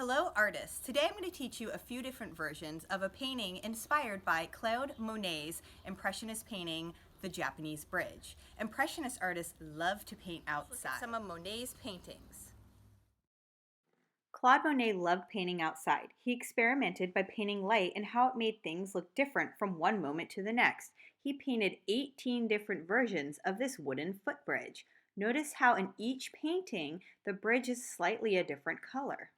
Hello artists! Today I'm going to teach you a few different versions of a painting inspired by Claude Monet's Impressionist painting, The Japanese Bridge. Impressionist artists love to paint outside. Some of Monet's paintings. Claude Monet loved painting outside. He experimented by painting light and how it made things look different from one moment to the next. He painted 18 different versions of this wooden footbridge. Notice how in each painting the bridge is slightly a different color.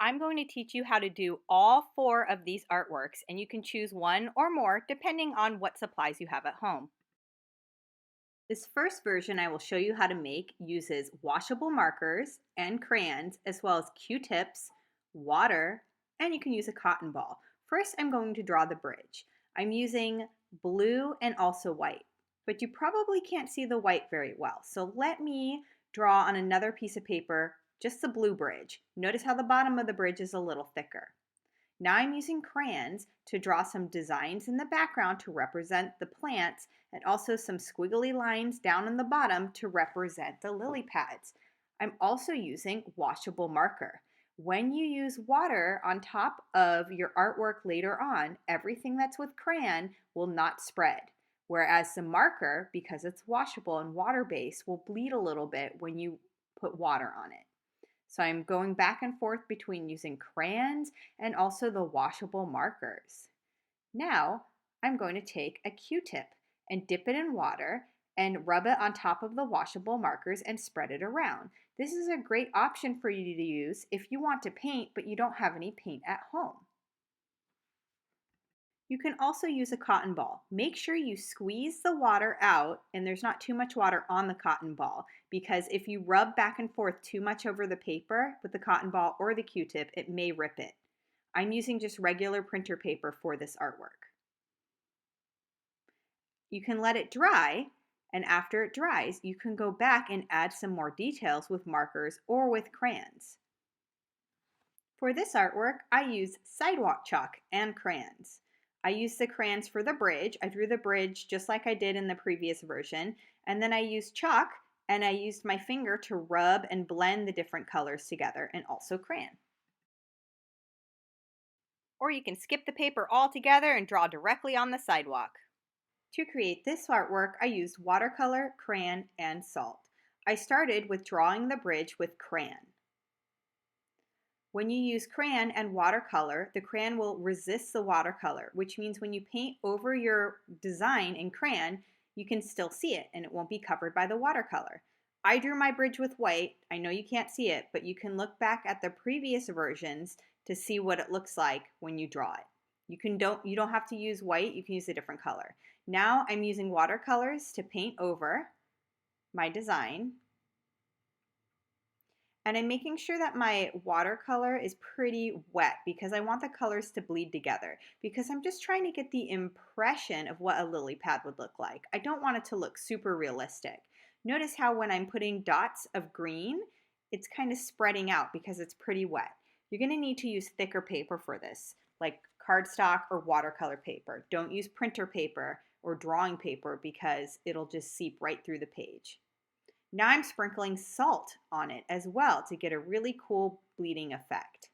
I'm going to teach you how to do all 4 of these artworks, and you can choose one or more depending on what supplies you have at home. This first version I will show you how to make uses washable markers and crayons as well as Q-tips, water, and you can use a cotton ball. First I'm going to draw the bridge. I'm using blue and also white, but you probably can't see the white very well. So let me draw on another piece of paper just the blue bridge. Notice how the bottom of the bridge is a little thicker. Now I'm using crayons to draw some designs in the background to represent the plants and also some squiggly lines down on the bottom to represent the lily pads. I'm also using washable marker. When you use water on top of your artwork later on, everything that's with crayon will not spread. Whereas the marker, because it's washable and water-based, will bleed a little bit when you put water on it. So I'm going back and forth between using crayons and also the washable markers. Now I'm going to take a Q-tip and dip it in water and rub it on top of the washable markers and spread it around. This is a great option for you to use if you want to paint but you don't have any paint at home. You can also use a cotton ball. Make sure you squeeze the water out and there's not too much water on the cotton ball, because if you rub back and forth too much over the paper with the cotton ball or the Q-tip, it may rip it. I'm using just regular printer paper for this artwork. You can let it dry, and after it dries, you can go back and add some more details with markers or with crayons. For this artwork, I used sidewalk chalk and crayons. I used the crayons for the bridge. I drew the bridge just like I did in the previous version. And then I used chalk and I used my finger to rub and blend the different colors together, and also crayon. Or you can skip the paper altogether and draw directly on the sidewalk. To create this artwork, I used watercolor, crayon, and salt. I started with drawing the bridge with crayon. When you use crayon and watercolor, the crayon will resist the watercolor, which means when you paint over your design in crayon, you can still see it and it won't be covered by the watercolor. I drew my bridge with white. I know you can't see it, but you can look back at the previous versions to see what it looks like when you draw it. You don't have to use white, you can use a different color. Now I'm using watercolors to paint over my design. And I'm making sure that my watercolor is pretty wet because I want the colors to bleed together, because I'm just trying to get the impression of what a lily pad would look like. I don't want it to look super realistic. Notice how when I'm putting dots of green, it's kind of spreading out because it's pretty wet. You're going to need to use thicker paper for this, like cardstock or watercolor paper. Don't use printer paper or drawing paper because it'll just seep right through the page. Now I'm sprinkling salt on it as well to get a really cool bleeding effect.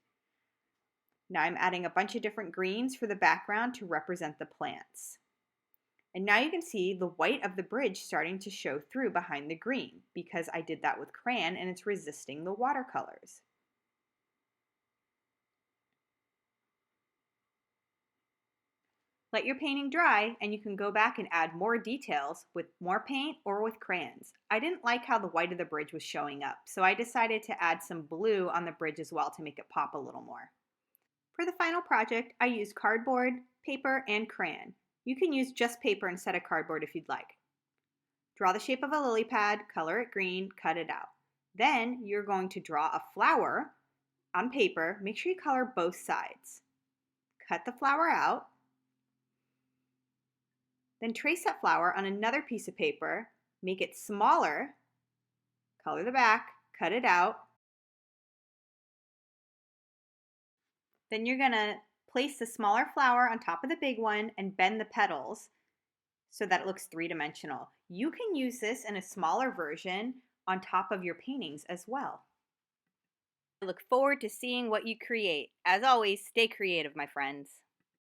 Now I'm adding a bunch of different greens for the background to represent the plants. And now you can see the white of the bridge starting to show through behind the green because I did that with crayon and it's resisting the watercolors. Let your painting dry and you can go back and add more details with more paint or with crayons. I didn't like how the white of the bridge was showing up, so I decided to add some blue on the bridge as well to make it pop a little more. For the final project, I used cardboard, paper, and crayon. You can use just paper instead of cardboard if you'd like. Draw the shape of a lily pad, color it green, cut it out. Then you're going to draw a flower on paper. Make sure you color both sides. Cut the flower out. Then trace that flower on another piece of paper, make it smaller, color the back, cut it out. Then you're going to place the smaller flower on top of the big one and bend the petals so that it looks three-dimensional. You can use this in a smaller version on top of your paintings as well. I look forward to seeing what you create. As always, stay creative, my friends.